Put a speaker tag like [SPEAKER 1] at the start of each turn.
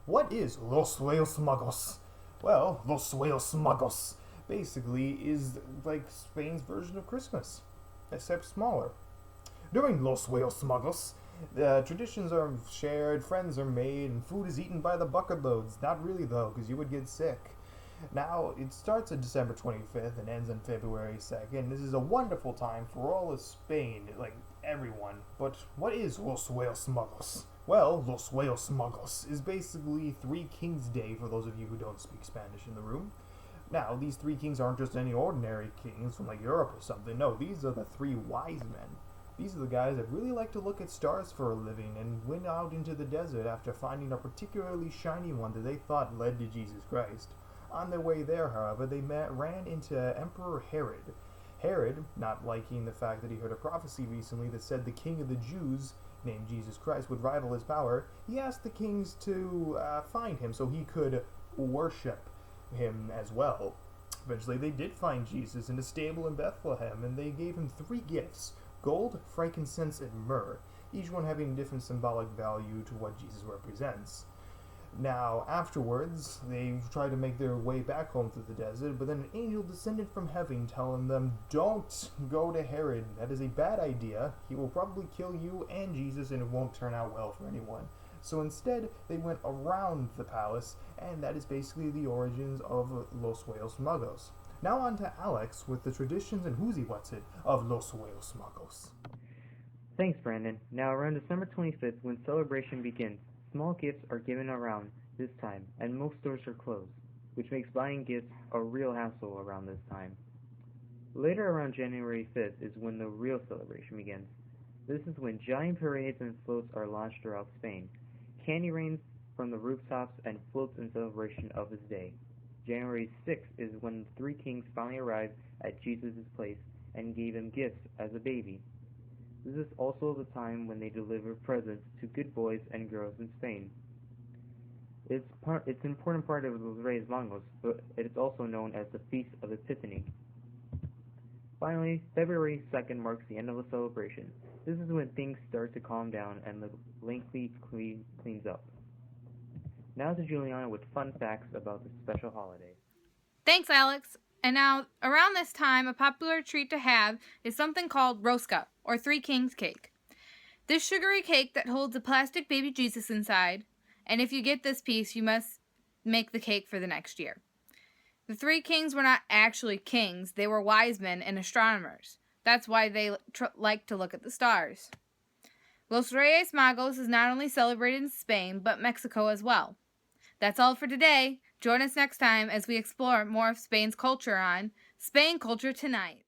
[SPEAKER 1] What is Los Reyes Magos? Well, Los Reyes Magos basically is like Spain's version of Christmas, except smaller. During Los Reyes Magos, traditions are shared, friends are made, and food is eaten by the bucket loads. Not really, though, because you would get sick. Now, it starts on December 25th and ends on February 2nd. This is a wonderful time for all of Spain, like everyone. But what is Los Reyes Magos? Well, Los Reyes Magos is basically Three Kings Day for those of you who don't speak Spanish in the room. Now, these three kings aren't just any ordinary kings from like Europe or something. No, these are the three wise men. These are the guys that really like to look at stars for a living and went out into the desert after finding a particularly shiny one that they thought led to Jesus Christ. On their way there, however, they ran into Emperor Herod. Herod, not liking the fact that he heard a prophecy recently that said the king of the Jews, named Jesus Christ, would rival his power, he asked the kings to find him so he could worship him as well. Eventually, they did find Jesus in a stable in Bethlehem, and they gave him three gifts: gold, frankincense, and myrrh, each one having a different symbolic value to what Jesus represents. Now, afterwards, they tried to make their way back home through the desert, but then an angel descended from heaven telling them, "Don't go to Herod. That is a bad idea. He will probably kill you and Jesus, and it won't turn out well for anyone." So instead, they went around the palace, and that is basically the origins of Los Reyes Magos. Now on to Alex with the traditions and who's he what's it of Los Reyes Magos.
[SPEAKER 2] Thanks, Brandon. Now, around December 25th, when celebration begins, small gifts are given around this time, and most stores are closed, which makes buying gifts a real hassle around this time. Later, around January 5th, is when the real celebration begins. This is when giant parades and floats are launched throughout Spain. Candy rains from the rooftops and floats in celebration of his day. January 6th is when the three kings finally arrived at Jesus' place and gave him gifts as a baby. This is also the time when they deliver presents to good boys and girls in Spain. It's an important part of Los Reyes Magos, but it is also known as the Feast of Epiphany. Finally, February 2nd marks the end of the celebration. This is when things start to calm down and the lengthy cleans up. Now to Juliana with fun facts about this special holiday.
[SPEAKER 3] Thanks, Alex. And now, around this time, a popular treat to have is something called rosca, or Three Kings cake. This sugary cake that holds a plastic baby Jesus inside, and if you get this piece, you must make the cake for the next year. The three kings were not actually kings, they were wise men and astronomers. That's why they like to look at the stars. Los Reyes Magos is not only celebrated in Spain, but Mexico as well. That's all for today. Join us next time as we explore more of Spain's culture on Spain Culture Tonight.